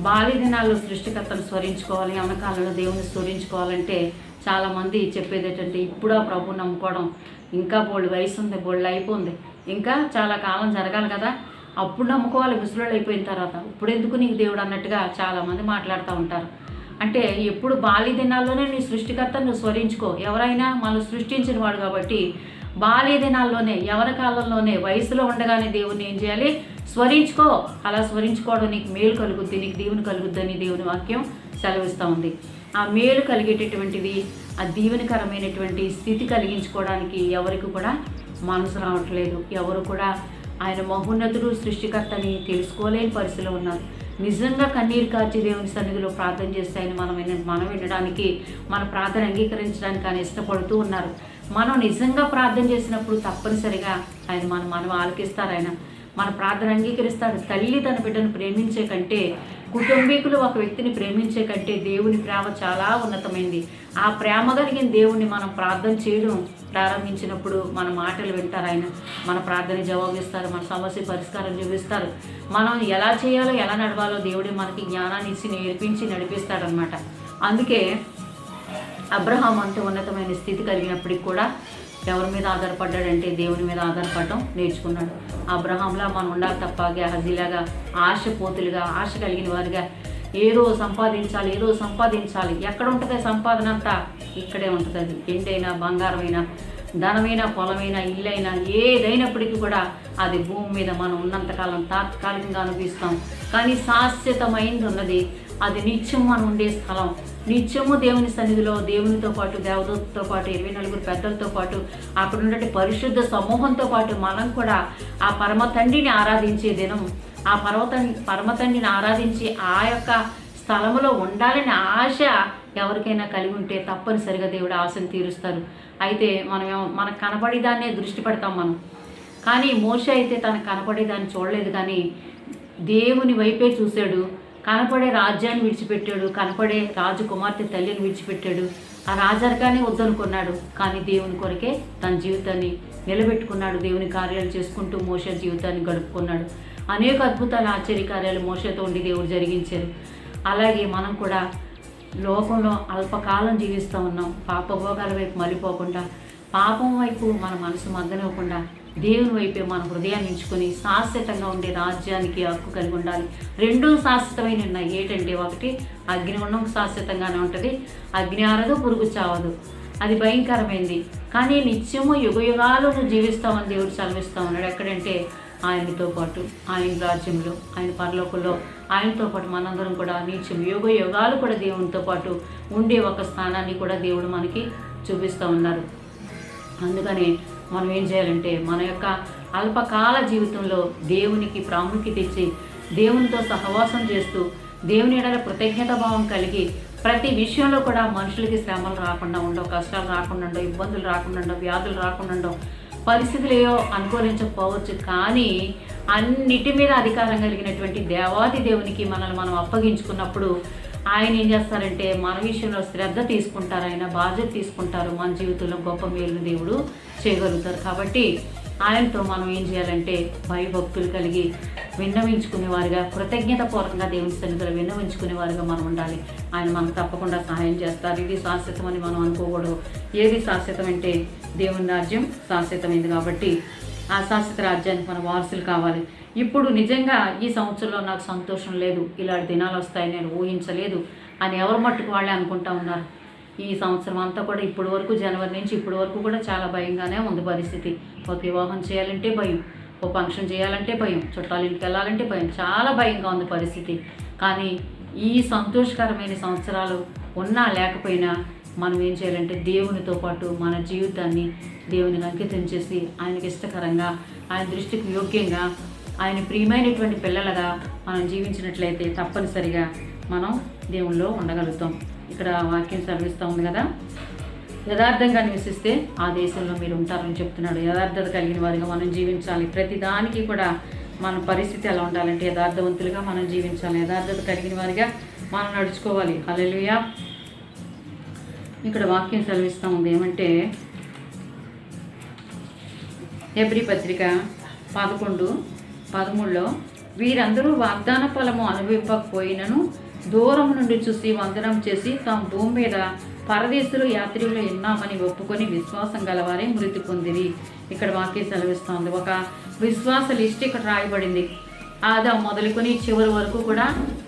బాల్య దినాల్లో సృష్టికర్తను స్మరించుకోవాలి, యవనకాలంలో దేవుని స్మరించుకోవాలంటే చాలామంది చెప్పేది ఏంటంటే ఇప్పుడు ఆ ప్రభు నమ్ముకోవడం, ఇంకా బోల్డ్ వయసు ఉంది, బోల్డ్ అయిపోయింది, ఇంకా చాలా కాలం జరగాలి కదా, అప్పుడు నమ్ముకోవాలి ముసలోళ్ళు అయిపోయిన తర్వాత, ఇప్పుడు ఎందుకు నీకు దేవుడు అన్నట్టుగా చాలామంది మాట్లాడుతూ ఉంటారు. అంటే ఎప్పుడు బాల్య దినాల్లోనే నీ సృష్టికర్తను నువ్వు స్మరించుకో. ఎవరైనా మనం సృష్టించిన వాడు కాబట్టి బాల్య దినాల్లోనే, యవన కాలంలోనే, వయసులో ఉండగానే దేవుని ఏం చేయాలి? స్మరించుకో. అలా స్మరించుకోవడం నీకు మేలు కలుగుద్ది, నీకు దీవెన కలుగుద్దని దేవుని వాక్యం సెలవిస్తూ ఉంది. ఆ మేలు కలిగేటటువంటిది, ఆ దీవెనకరమైనటువంటి స్థితి కలిగించుకోవడానికి ఎవరికి కూడా మనసు రావట్లేదు. ఎవరు కూడా ఆయన మహోన్నతుడు సృష్టికర్తని తెలుసుకోలేని పరిస్థితిలో ఉన్నారు. నిజంగా కన్నీరు కార్చి దేవుని సన్నిధిలో ప్రార్థన చేస్తే ఆయన మనం వినడానికి, మన ప్రార్థన అంగీకరించడానికి ఆయన ఇష్టపడుతూ ఉన్నారు. మనం నిజంగా ప్రార్థన చేసినప్పుడు తప్పనిసరిగా ఆయన మనం ఆలకిస్తారు. ఆయన మన ప్రార్థన అంగీకరిస్తాడు. తల్లి తన బిడ్డను ప్రేమించే కంటే, కుటుంబీకులు ఒక వ్యక్తిని ప్రేమించే కంటే దేవుని ప్రేమ చాలా ఉన్నతమైంది. ఆ ప్రేమ కలిగిన దేవుణ్ణి మనం ప్రార్థన చేయడం ప్రారంభించినప్పుడు మన మాటలు వింటారు. ఆయన మన ప్రార్థన జవాబిస్తారు, మన సమస్య పరిష్కారం చూపిస్తారు. మనం ఎలా చేయాలో ఎలా నడవాలో దేవుడే మనకి జ్ఞానాన్ని ఇచ్చి నేర్పించి నడిపిస్తాడనమాట. అందుకే అబ్రహాం అంత ఉన్నతమైన స్థితి కలిగినప్పటికి కూడా ఎవరి మీద ఆధారపడ్డాడంటే దేవుని మీద ఆధారపడటం నేర్చుకున్నాడు. అబ్రహాంలా మనం ఉండాలి తప్ప గెహజీలాగా ఆశపోతులుగా, ఆశ కలిగిన వారిగా ఏదో సంపాదించాలి. ఎక్కడ ఉంటుంది సంపాదన అంతా? ఇక్కడే ఉంటుంది. అది ఎండైనా, బంగారమైనా, ధనమైన, పొలమైన, ఇల్లైనా ఏదైనప్పటికీ కూడా అది భూమి మీద మనం ఉన్నంతకాలం తాత్కాలికంగా అనిపిస్తాం. కానీ శాశ్వతమైంది ఉన్నది. అది నిత్యం మనం ఉండే స్థలం. నిత్యము దేవుని సన్నిధిలో దేవునితో పాటు, దేవదూతతో పాటు, 24 పెద్దలతో పాటు, అక్కడ ఉన్నటువంటి పరిశుద్ధ సమూహంతో పాటు మనం కూడా ఆ పరమ తండ్రిని ఆరాధించే దినం, ఆ పరమ తండ్రిని ఆరాధించి ఆ యొక్క స్థలంలో ఉండాలని ఆశ ఎవరికైనా కలిగి ఉంటే తప్పనిసరిగా దేవుడు ఆశను తీరుస్తారు. అయితే మనకు కనపడేదాన్నే దృష్టి పెడతాం మనం. కానీ మోషే అయితే తనకు కనపడేదాన్ని చూడలేదు, కానీ దేవుని వైపే చూశాడు. కనపడే రాజ్యాన్ని విడిచిపెట్టాడు, కనపడే రాజకుమార్తె తల్లిని విడిచిపెట్టాడు. ఆ రాజరికాన్ని వద్దనుకున్నాడు, కానీ దేవుని కొరకే తన జీవితాన్ని నిలబెట్టుకున్నాడు. దేవుని కార్యాలు చేసుకుంటూ మోషే జీవితాన్ని గడుపుకున్నాడు. అనేక అద్భుతాలు, ఆశ్చర్యకార్యాలు మోషేతో ఉండి దేవుడు జరిగించారు. అలాగే మనం కూడా లోకంలో అల్పకాలం జీవిస్తూ ఉన్నాం. పాపభోగాల వైపు మళ్ళీపోకుండా, పాపం వైపు మన మనసు మగ్గనివ్వకుండా దేవుని వైపే మన హృదయాన్ని ఎంచుకొని శాశ్వతంగా ఉండే రాజ్యానికి హక్కు కలిగి ఉండాలి. రెండూ శాశ్వతమైన ఉన్నాయి. ఏంటంటే, ఒకటి అగ్నిగుండం శాశ్వతంగానే ఉంటుంది. అగ్ని ఆరదు, పురుగు చావదు. అది భయంకరమైంది. కానీ నిత్యము యుగయుగాలు నువ్వు జీవిస్తామని దేవుడు సెలవిస్తూ ఉన్నాడు. ఎక్కడంటే ఆయనతో పాటు, ఆయన రాజ్యంలో, ఆయన పరలోకంలో ఆయనతో పాటు మనందరం కూడా నిత్యం యుగాలు కూడా దేవునితో పాటు ఉండే ఒక స్థానాన్ని కూడా దేవుడు మనకి చూపిస్తూ ఉన్నారు. అందుకని మనం ఏం చేయాలంటే, మన యొక్క అల్పకాల జీవితంలో దేవునికి ప్రాముఖ్యత ఇచ్చి, దేవునితో సహవాసం చేస్తూ, దేవుని ఎడల కృతజ్ఞత భావం కలిగి, ప్రతి విషయంలో కూడా మనుషులకి శ్రమలు రాకుండా ఉండవు, కష్టాలు రాకుండా ఉండవు, ఇబ్బందులు రాకుండా ఉండవు, వ్యాధులు రాకుండా ఉండవు, పరిస్థితులు ఏవో అనుకూలించకపోవచ్చు. కానీ అన్నిటి మీద అధికారం కలిగినటువంటి దేవాది దేవునికి మనల్ని మనం అప్పగించుకున్నప్పుడు ఆయన ఏం చేస్తారంటే మన విషయంలో శ్రద్ధ తీసుకుంటారు, ఆయన బాధ్యత తీసుకుంటారు. మన జీవితంలో గొప్ప మేలును దేవుడు చేయగలుగుతారు. కాబట్టి ఆయనతో మనం ఏం చేయాలంటే భయభక్తులు కలిగి విన్నవించుకునేవారుగా, కృతజ్ఞతాపూర్వకంగా దేవుని సన్నిధిలో విన్నవించుకునేవారుగా మనం ఉండాలి. ఆయన మనకు తప్పకుండా సహాయం చేస్తారు. ఇది శాశ్వతమని మనం అనుకోకూడదు. ఏది శాశ్వతం అంటే దేవుని రాజ్యం శాశ్వతమైంది. కాబట్టి ఆ శాశ్వత రాజ్యానికి మన వారసులు కావాలి. ఇప్పుడు నిజంగా ఈ సంవత్సరంలో నాకు సంతోషం లేదు, ఇలాంటి దినాలు వస్తాయి నేను ఊహించలేదు అని ఎవరు మట్టుకు వాళ్ళే అనుకుంటా ఉన్నారు. ఈ సంవత్సరం అంతా కూడా ఇప్పటి వరకు, జనవరి నుంచి ఇప్పటి వరకు కూడా చాలా భయంగానే ఉంది పరిస్థితి. ఒక వివాహం చేయాలంటే భయం, ఓ ఫంక్షన్ చేయాలంటే భయం, చుట్టాల ఇంటికి వెళ్ళాలంటే భయం, చాలా భయంగా ఉంది పరిస్థితి. కానీ ఈ సంతోషకరమైన సంవత్సరాలు ఉన్నా లేకపోయినా మనం ఏం చేయాలంటే దేవునితో పాటు మన జీవితాన్ని దేవునికి అంకితం చేసి, ఆయనకి ఇష్టకరంగా, ఆయన దృష్టికి యోగ్యంగా, ఆయన ప్రియమైనటువంటి పిల్లలుగా మనం జీవించినట్లయితే తప్పనిసరిగా మనం దేవుల్లో ఉండగలుగుతాం. ఇక్కడ వాక్యం సెలవిస్తూ ఉంది కదా, యథార్థంగా నివసిస్తే ఆ దేశంలో మీరు ఉంటారని చెప్తున్నాడు. యథార్థత కలిగిన వారిగా మనం జీవించాలి. ప్రతి దానికి కూడా మన పరిస్థితి ఎలా ఉండాలంటే యథార్థవంతులుగా మనం జీవించాలి, యథార్థత కలిగిన వారిగా మనం నడుచుకోవాలి. హల్లెలూయా. ఇక్కడ వాక్యం సెలవిస్తూ ఉంది ఏమంటే, హెబ్రీ పత్రిక 11:13లో వీరందరూ వాగ్దాన ఫలము అనుభవింపకపోయినను దూరం నుండి చూసి వందనం చేసి తమ భూమి మీద పరదేశులు యాత్రికులు ఉన్నామని ఒప్పుకొని విశ్వాసం గలవారే మృతి పొందిరి. ఇక్కడ వాక్యం సెలవిస్తోంది. ఒక విశ్వాస లిస్ట్ ఇక్కడ రాయబడింది. ఆదాం మొదలుకొని చివరి వరకు కూడా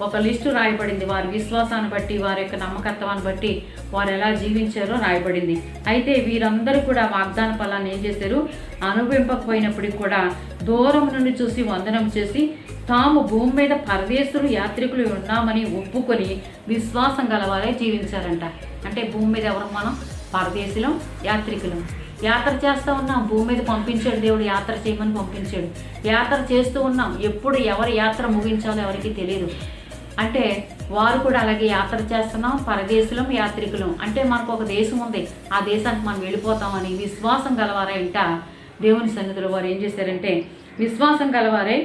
ఒక లిస్టు రాయబడింది. వారి విశ్వాసాన్ని బట్టి, వారి యొక్క నమ్మకత్వాన్ని బట్టి వారు ఎలా జీవించారో రాయబడింది. అయితే వీరందరూ కూడా వాగ్దాన ఫలాన్ని ఏం చేశారు? అనుభవింపకపోయినప్పటికీ కూడా దూరం నుండి చూసి వందనం చేసి తాము భూమి మీద పరదేశులు యాత్రికులు ఉన్నామని ఒప్పుకొని విశ్వాసం గలవారే జీవించారంట. అంటే భూమి మీద ఎవరు? మనం పరదేశులం, యాత్రికులం. యాత్ర చేస్తూ ఉన్నాం. భూమి మీద పంపించాడు దేవుడు, యాత్ర చేయమని పంపించాడు. యాత్ర చేస్తూ ఉన్నాం. ఎప్పుడు ఎవరి యాత్ర ముగించాలో ఎవరికి తెలియదు. అంటే వారు కూడా అలాగే యాత్ర చేస్తున్నాం, పరదేశులం, యాత్రికులం. అంటే మనకు ఒక దేశం ఉంది, ఆ దేశానికి మనం వెళ్ళిపోతామని విశ్వాసం గలవారైంట దేవుని సన్నిధిలో వారు ఏం చేశారంటే విశ్వాసం గలవారై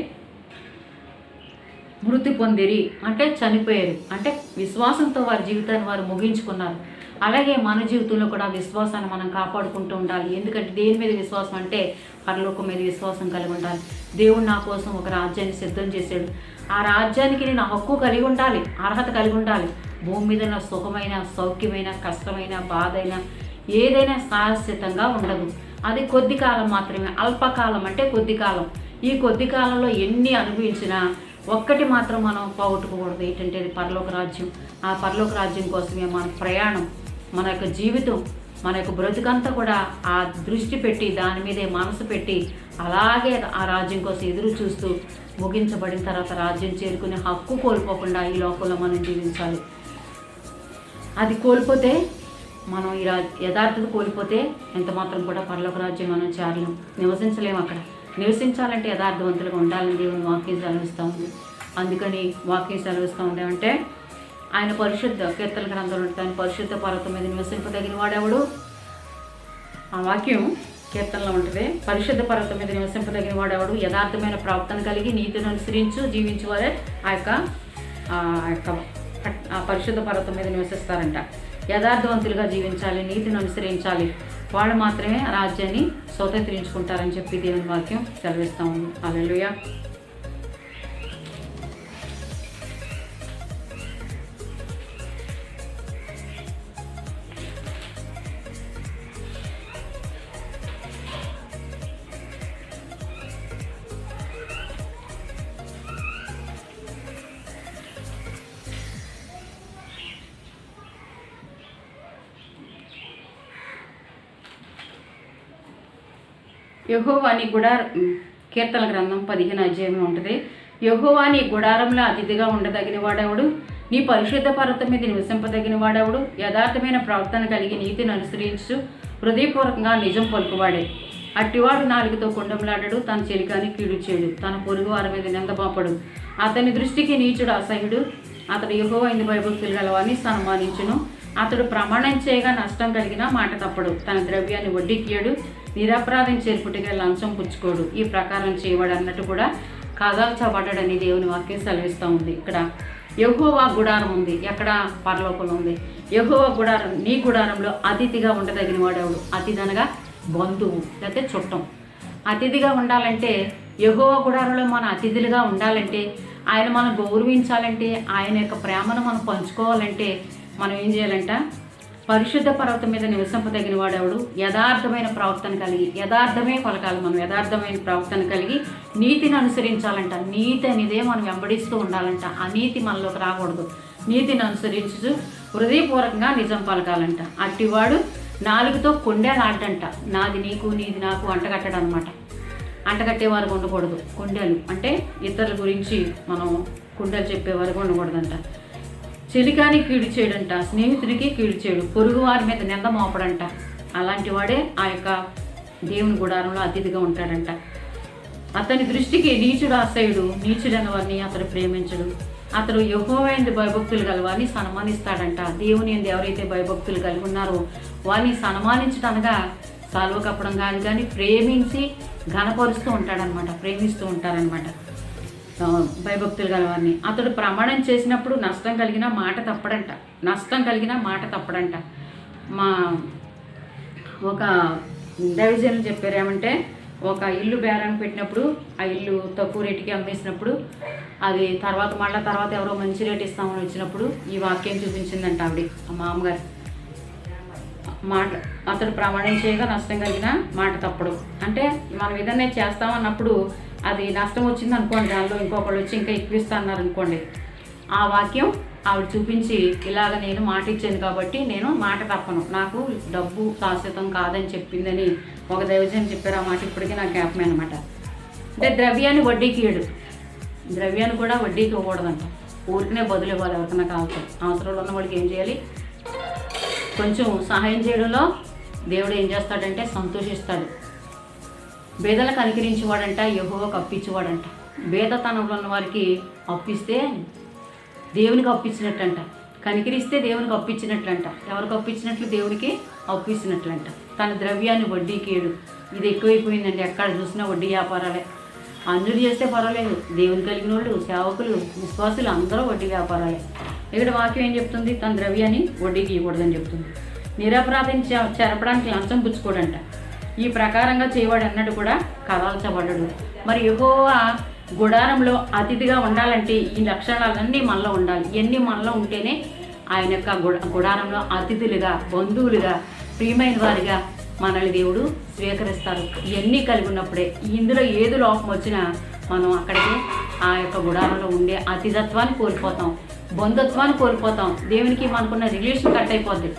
మృతి పొందిరి, అంటే చనిపోయారు. అంటే విశ్వాసంతో వారి జీవితాన్ని వారు ముగించుకున్నారు. అలాగే మన జీవితంలో కూడా విశ్వాసాన్ని మనం కాపాడుకుంటూ ఉండాలి. ఎందుకంటే దేని మీద విశ్వాసం అంటే పరలోకం మీద విశ్వాసం కలిగి ఉండాలి. దేవుడు నా కోసం ఒక రాజ్యాన్ని సిద్ధం చేశాడు, ఆ రాజ్యానికి నేను హక్కు కలిగి ఉండాలి, అర్హత కలిగి ఉండాలి. భూమి మీద నా సుఖమైన, సౌఖ్యమైన, కష్టమైన, బాధ అయినా ఏదైనా శాశ్వతంగా ఉండదు. అది కొద్ది కాలం మాత్రమే. అల్పకాలం అంటే కొద్ది కాలం. ఈ కొద్ది కాలంలో ఎన్ని అనుభవించినా ఒక్కటి మాత్రం మనం పోగొట్టుకోకూడదు. ఏంటంటే అది పరలోక రాజ్యం. ఆ పరలోక రాజ్యం కోసమే మన ప్రయాణం, మన యొక్క జీవితం, మన యొక్క బ్రతుకంతా కూడా ఆ దృష్టి పెట్టి దాని మీదే మనసు పెట్టి అలాగే ఆ రాజ్యం కోసం ఎదురు చూస్తూ ముగించబడిన తర్వాత రాజ్యం చేరుకునే హక్కు కోల్పోకుండా ఈ లోకంలో మనం జీవించాలి. అది కోల్పోతే మనం ఈ యథార్థత కోల్పోతే ఎంత మాత్రం కూడా పరలోక రాజ్యం మనం చేరలేం, నివసించలేము. అక్కడ నివసించాలంటే యథార్థవంతులుగా ఉండాలని దేవుని వాక్యం సెలవిస్తూ ఉంది. అందుకని వాక్యం సెలవిస్తూ ఉండేమంటే ఆయన పరిశుద్ధ కీర్తన గ్రంథంలో ఉంటుంది, పరిశుద్ధ పర్వతం మీద నివసింపదగిన వాడెవడు. ఆ వాక్యం కీర్తనలో ఉంటుంది, పరిశుద్ధ పర్వతం మీద నివసింపదగిన వాడెవడు, యథార్థమైన ప్రవర్తన కలిగి నీతిని అనుసరించు జీవించేవారే ఆ యొక్క పరిశుద్ధ పర్వతం మీద నివసిస్తారంట. యథార్థవంతులుగా జీవించాలి, నీతిని అనుసరించాలి, వాళ్ళు మాత్రమే రాజ్యాన్ని స్వతంత్రించుకుంటారని చెప్పి దేవుని వాక్యం సెలవిస్తూ ఉంది. హల్లెలూయా. యెహోవా నీ కీర్తన గ్రంథం 15 అధ్యాయం ఉంటుంది. యెహోవా నీ గుడారంలో అతిథిగా ఉండదగిన వాడెవడు, నీ పరిశుద్ధ పర్వతం మీద నివసింపదగిన వాడెవడు, యథార్థమైన ప్రవర్తన కలిగి నీతిని అనుసరించు హృదయపూర్వకంగా నిజం పలుకువాడే. అట్టివాడు నాలుగుతో కొండంలాడడు, తన చెలికాని కీడు చేయడు, తన పొరుగు వారి మీద నిందపాపడు. అతని దృష్టికి నీచుడు అసహ్యుడు, అతడు యెహోవా యందు భయభక్తులు గలవాని సన్మానించును. అతడు ప్రమాణం చేయగా నష్టం కలిగిన మాట తప్పడు, తన ద్రవ్యాన్ని వడ్డీకియడు, నిరపరాధం చేర్పుటిగా లంచం పుచ్చుకోడు. ఈ ప్రకారం చేయవాడు అన్నట్టు కూడా కదల్చబడ్డాడని దేవుని వాక్యం సెలవిస్తూ ఉంది. ఇక్కడ యెహోవా గుడారం ఉంది, ఎక్కడ పరలోకంలో ఉంది. యెహోవా గుడారం, నీ గుడారంలో అతిథిగా ఉండదగిన వాడెవడు. అతిథి అనగా బంధువు లేకపోతే చుట్టం. అతిథిగా ఉండాలంటే యెహోవా గుడారంలో మన అతిథులుగా ఉండాలంటే, ఆయన మనం గౌరవించాలంటే, ఆయన యొక్క ప్రేమను మనం పంచుకోవాలంటే మనం ఏం చేయాలంట, పరిశుద్ధ పర్వతం మీద నివసింపదగిన వాడెవడు, యథార్థమైన ప్రవర్తన కలిగి, యథార్థమే పలకాలి మనం, యథార్థమైన ప్రవర్తన కలిగి నీతిని అనుసరించాలంట. నీతి అనేదే మనం వెంబడిస్తూ ఉండాలంట, అనీతి మనలోకి రాకూడదు. నీతిని అనుసరించు హృదయపూర్వకంగా నిజం పలకాలంట. అట్టివాడు నాలుగుతో కొండేలాడంట. నాది నీకు, నీది నాకు అంటగట్టడం అనమాట. అంటగట్టేవారు ఉండకూడదు. కొండెలు అంటే ఇతరుల గురించి మనం కుండలు చెప్పేవారు ఉండకూడదంట. చెలికాని కీడు చేయడంట, స్నేహితుడికి కీడు చేయడు, పొరుగు వారి మీద నింద మోపడంట. అలాంటి వాడే ఆ యొక్క దేవుని గుడారంలో అతిథిగా ఉంటాడంట. అతని దృష్టికి నీచుడు అసహ్యుడు, నీచుడైన వారిని అతడు ప్రేమించడు. అతడు యెహోవా యందు భయభక్తులు గలవారిని సన్మానిస్తాడంట. దేవుని యందు ఎవరైతే భయభక్తులు కలిగి ఉన్నారో వారిని సన్మానించడనగా సాల్వ కప్పడం కాదు, కానీ ప్రేమించి ఘనపరుస్తూ ఉంటాడనమాట, ప్రేమిస్తూ ఉంటారనమాట భయభక్తులు గలవారిని. అతడు ప్రమాణం చేసినప్పుడు నష్టం కలిగిన మాట తప్పడంట, నష్టం కలిగిన మాట తప్పడంట. మా ఒక దైవజనులు చెప్పారు ఏమంటే, ఒక ఇల్లు బేరానికి పెట్టినప్పుడు ఆ ఇల్లు తక్కువ రేటుకి అమ్మేసినప్పుడు అది తర్వాత ఎవరో మంచి రేటు ఇస్తామని వచ్చినప్పుడు ఈ వాక్యం చూపించిందంట ఆవిడ, మా మామగారు. అతడు ప్రమాణం చేయగా నష్టం కలిగిన మాట తప్పడు. అంటే మనం ఏదైనా చేస్తామన్నప్పుడు అది నష్టం వచ్చింది అనుకోండి, దానిలో ఇంకొకళ్ళు వచ్చి ఇంకా ఎక్కువ ఇస్తా అన్నారు అనుకోండి, ఆ వాక్యం ఆవిడ చూపించి ఇలాగ నేను మాట ఇచ్చాను కాబట్టి నేను మాట తప్పను, నాకు డబ్బు శాశ్వతం కాదని చెప్పిందని ఒక దైవజనం చెప్పారు. ఆ మాట ఇప్పటికీ నాకు జ్ఞాపకమే అనమాట. అంటే ద్రవ్యాన్ని వడ్డీకి ఇయ్యడు, ద్రవ్యాన్ని కూడా వడ్డీకి ఇవ్వకూడదంట. ఊరికనే బదులు ఇవ్వాలి ఎవరికైనా కావాలి. అవసరంలో ఉన్న వాడికి ఏం చేయాలి, కొంచెం సహాయం చేయడంలో దేవుడు ఏం చేస్తాడంటే సంతోషిస్తాడు. బేదలకు అనుకరించేవాడంట, యెహోవాకు అప్పించేవాడంట. బేదతనంలో ఉన్న వారికి అప్పిస్తే దేవునికి అప్పించినట్లంట. కనికరిస్తే దేవునికి అప్పించినట్లంట. ఎవరికి అప్పించినట్లు? దేవునికి అప్పించినట్లంట. తన ద్రవ్యాన్ని వడ్డీకి ఏడు. ఇది ఎక్కువైపోయిందండి. ఎక్కడ చూసినా వడ్డీ వ్యాపారాలే. అన్యులు చేస్తే పర్వాలేదు, దేవుని కలిగిన వాళ్ళు, సేవకులు, విశ్వాసులు అందరూ వడ్డీ వ్యాపారాలే. ఇక్కడ వాక్యం ఏం చెప్తుంది? తన ద్రవ్యాన్ని వడ్డీకి ఇవ్వకూడదని చెప్తుంది. నిరపరాధిని చెరపడానికి లంచం పుచ్చుకోడంట. ఈ ప్రకారంగా చేయవాడు అన్నట్టు కూడా కదల్చబడ్డాడు. మరి యెహోవా గుడారంలో అతిథిగా ఉండాలంటే ఈ లక్షణాలన్నీ మనలో ఉండాలి. ఇవన్నీ మనలో ఉంటేనే ఆయన యొక్క గుడారంలో అతిథులుగా, బంధువులుగా, ప్రియమైన వారిగా మనల్ని దేవుడు స్వీకరిస్తారు. ఇవన్నీ కలిగి ఉన్నప్పుడే, ఇందులో ఏది లోపం వచ్చినా మనం అక్కడికి ఆ యొక్క గుడారంలో ఉండే అతిథత్వాన్ని కోల్పోతాం, బంధుత్వాన్ని కోల్పోతాం. దేవునికి మనకున్న రిలేషన్ కట్ అయిపోద్ది.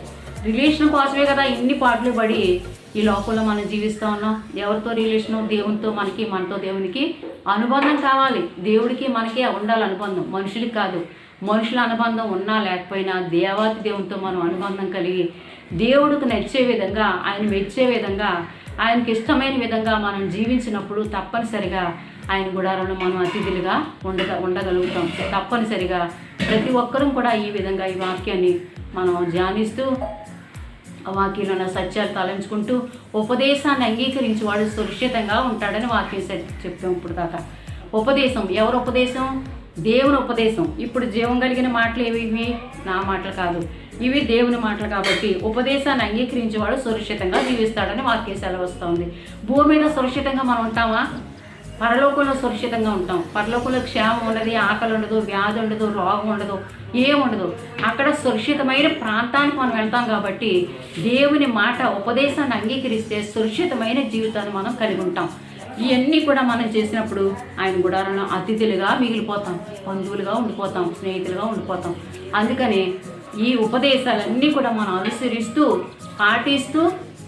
రిలేషన్ కోసమే కదా ఇన్ని పాటలు పడి ఈ లోకంలో మనం జీవిస్తూ ఉన్నాం. ఎవరితో రిలేషను? దేవునితో. మనతో దేవునికి అనుబంధం కావాలి. దేవుడికి మనకి ఉండాలి అనుబంధం, మనుషులకి కాదు. మనుషుల అనుబంధం ఉన్నా లేకపోయినా దేవాతి దేవునితో మనం అనుబంధం కలిగి దేవుడికి నచ్చే విధంగా, ఆయన మెచ్చే విధంగా, ఆయనకి ఇష్టమైన విధంగా మనం జీవించినప్పుడు తప్పనిసరిగా ఆయన గుడారంలో మనం అతిథులుగా ఉండగలుగుతాం. తప్పనిసరిగా ప్రతి ఒక్కరూ కూడా ఈ విధంగా ఈ వాక్యాన్ని మనం ధ్యానిస్తూ వాక్యంలో ఉన్న సత్యాలు తలంచుకుంటూ ఉపదేశాన్ని అంగీకరించి వాడు సురక్షితంగా ఉంటాడని వాక్యం చెప్పాం ఇప్పుడు దాకా. ఉపదేశం ఎవరు ఉపదేశం? దేవుని ఉపదేశం. ఇప్పుడు జీవం కలిగిన మాటలు ఏవి? నా మాటలు కాదు, ఇవి దేవుని మాటలు. కాబట్టి ఉపదేశాన్ని అంగీకరించేవాడు సురక్షితంగా జీవిస్తాడని వాక్యం సెలవుస్తుంది. భూమి మీద సురక్షితంగా మనం ఉంటామా? పరలోకంలో సురక్షితంగా ఉంటాం. పరలోకంలో క్షేమం ఉండదు, ఆకలి ఉండదు, వ్యాధి ఉండదు, రోగం ఉండదు, ఏముండదు. అక్కడ సురక్షితమైన ప్రాంతానికి మనం వెళ్తాం. కాబట్టి దేవుని మాట ఉపదేశాన్ని అంగీకరిస్తే సురక్షితమైన జీవితాన్ని మనం కలిగి ఉంటాం. ఇవన్నీ కూడా మనం చేసినప్పుడు ఆయన గుడారంలో అతిథులుగా మిగిలిపోతాం, బంధువులుగా ఉండిపోతాం, స్నేహితులుగా ఉండిపోతాం. అందుకని ఈ ఉపదేశాలన్నీ కూడా మనం అనుసరిస్తూ పాటిస్తూ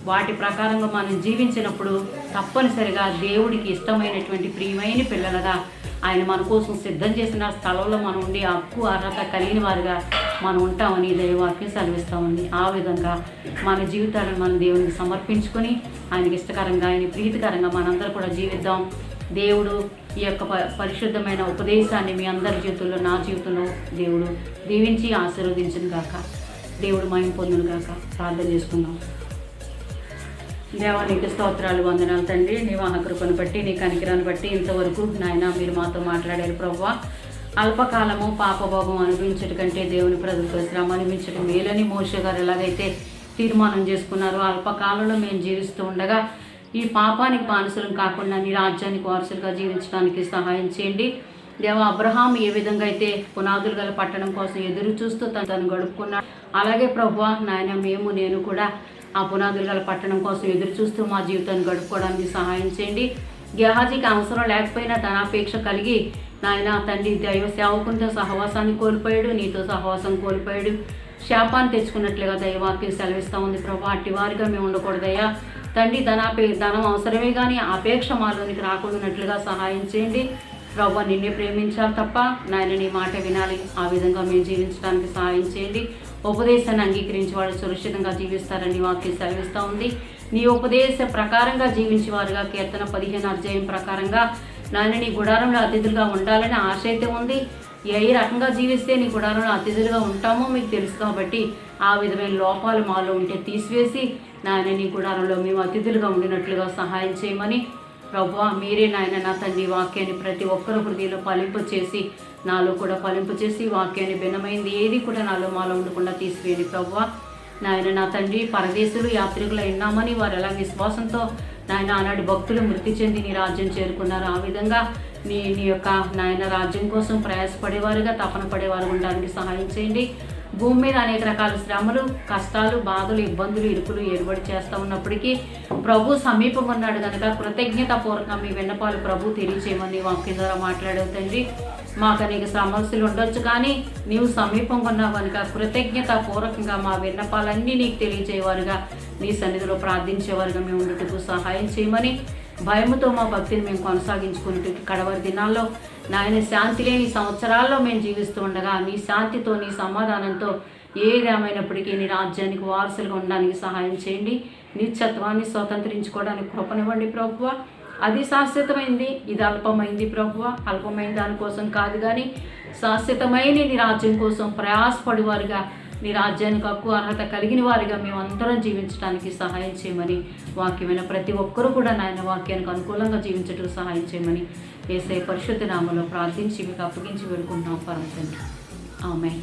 వాటి ప్రకారంగా మనం జీవించినప్పుడు తప్పనిసరిగా దేవుడికి ఇష్టమైనటువంటి ప్రియమైన పిల్లలుగా ఆయన మన కోసం సిద్ధం చేసిన స్థలంలో మనం ఉండి హక్కు అర్హత కలిగిన వారుగా మనం ఉంటామని దైవవాక్యం సెలవిస్తామని. ఆ విధంగా మన జీవితాలను మనం దేవునికి సమర్పించుకొని ఆయనకి ఇష్టకరంగా, ఆయన ప్రీతికరంగా మనందరూ కూడా జీవిద్దాం. దేవుడు ఈ యొక్క పరిశుద్ధమైన ఉపదేశాన్ని మీ అందరి జీవితంలో, నా జీవితంలో దేవుడు దీవించి ఆశీర్వదించును గాక. దేవుడు మహిమ పొందును గాక. ప్రార్థన చేసుకుందాం. దేవా, నీకు స్తోత్రాలు, వందనాలు తండ్రి. నీ వాహకృపను బట్టి, నీ కనికిరాన్ని బట్టి ఇంతవరకు నాయన మీరు మాతో మాట్లాడారు ప్రభువా. అల్పకాలము పాపభోగం అనుభవించడం కంటే దేవుని ప్రజలతో శ్రమ అనుభవించడం మేలని మోషే గారు ఎలాగైతే తీర్మానం చేసుకున్నారో, అల్పకాలంలో మేము జీవిస్తూ ఉండగా ఈ పాపానికి బానిసలం కాకుండా నీ రాజ్యానికి వారసులుగా జీవించడానికి సహాయం చేయండి. దేవా, అబ్రహాం ఏ విధంగా అయితే పునాదులు గల పట్టణం కోసం ఎదురు చూస్తూ తను గడుపుకున్నాడు, అలాగే ప్రభువా నాయన నేను కూడా ఆ పునాదులు గల పట్టణం కోసం ఎదురు చూస్తూ మా జీవితాన్ని గడుపుకోవడానికి సహాయం చేయండి. గేహాజీకి అవసరం లేకపోయినా ధనాపేక్ష కలిగి నాయన తండ్రి దైవ సేవకునితో సహవాసాన్ని కోల్పోయాడు, నీతో సహవాసం కోల్పోయాడు, శాపాన్ని తెచ్చుకున్నట్లుగా దైవవాక్యం సెలవిస్తూ ఉంది ప్రభు. అట్టి వారిగా మేము ఉండకూడదయ్యా తండ్రి. ధనం అవసరమే కానీ అపేక్ష మాలోనికి రాకుండానట్లుగా సహాయం చేయండి ప్రభు. నిన్నే ప్రేమించాలి తప్ప నాయన నీ మాట వినాలి. ఆ విధంగా మేము జీవించడానికి సహాయం చేయండి. ఉపదేశాన్ని అంగీకరించి వాడు సురక్షితంగా జీవిస్తారని వాక్యం సెలవిస్తూ ఉంది. నీ ఉపదేశ ప్రకారంగా జీవించేవారుగా కీర్తన 15 అధ్యాయం ప్రకారంగా నాయన నీ గుడారంలో అతిథులుగా ఉండాలని ఆశ అయితే ఉంది. ఏ రకంగా జీవిస్తే నీ గుడారంలో అతిథులుగా ఉంటామో మీకు తెలుసు. కాబట్టి ఆ విధమైన లోపాలు మాలో ఉంటే తీసివేసి నాయన నీ గుడారంలో మేము అతిథులుగా ఉండినట్లుగా సహాయం చేయమని ప్రభువా, మీరే నాయన నా తండ్రి వాక్యాన్ని ప్రతి ఒక్కరు హృదయంలో ఫలింపు చేసి నాలో కూడా ఫలింపు చేసి వాక్యాన్ని భిన్నమైంది ఏది కూడా మాలో ఉండకుండా తీసివేయండి ప్రభువా. నాయన నా తండ్రి, పరదేశులు యాత్రికులు ఉన్నామని వారు ఎలా విశ్వాసంతో నాయన ఆనాడు భక్తులు మృతి చెంది నీ రాజ్యం చేరుకున్నారు. ఆ విధంగా నీ యొక్క నాయన రాజ్యం కోసం ప్రయాసపడేవారుగా, తపన పడేవారు ఉండడానికి సహాయం చేయండి. భూమి మీద అనేక రకాల శ్రమలు, కష్టాలు, బాధలు, ఇబ్బందులు, ఇరుకులు ఏర్పడి చేస్తూ ఉన్నప్పటికీ ప్రభు సమీపంగా ఉన్నాడు కనుక కృతజ్ఞతాపూర్వకంగా మీ విన్నపాలు ప్రభు తెలియచేయమని వాక్యం ద్వారా మాట్లాడేవు తండ్రి. మాకు అనేక సమస్యలు ఉండొచ్చు కానీ నీవు సమీపంగా ఉన్నావు కనుక కృతజ్ఞతాపూర్వకంగా మా విన్నపాలన్నీ నీకు తెలియజేయవారుగా, నీ సన్నిధిలో ప్రార్థించేవారుగా మేము ఉండటకు సహాయం చేయమని, భయముతో మా భక్తిని మేము కొనసాగించుకున్నట్టు కడవరి దినాల్లో నాయన శాంతి లేని సంవత్సరాల్లో మేము జీవిస్తూ ఉండగా నీ శాంతితో, నీ సమాధానంతో ఏదేమైనప్పటికీ నీ రాజ్యానికి వారసులుగా ఉండడానికి సహాయం చేయండి. నిత్యత్వాన్ని స్వతంత్రించుకోవడానికి కృపనివ్వండి ప్రభువా. అది శాశ్వతమైంది, ఇది అల్పమైంది ప్రభువా. అల్పమైన దానికోసం కాదు కానీ శాశ్వతమైన నీ రాజ్యం కోసం ప్రయాసపడేవారుగా, నీ రాజ్యానికి హక్కు అర్హత కలిగిన వారిగా మేమందరం జీవించడానికి సహాయం చేయమని, వాక్యమైన ప్రతి ఒక్కరూ కూడా నాయన వాక్యానికి అనుకూలంగా జీవించటం సహాయం చేయమని యేసయ్య పరిశుద్ధ నామములో ప్రార్థించి మీకు అప్పగించి వేడుకుంటున్నాం పరమ తండ్రి. ఆమేన్.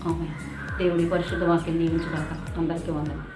ఆమేన్. దేవుడి పరిశుద్ధ వాక్యం దీవించుగాక. అందరికీ వందనాలు.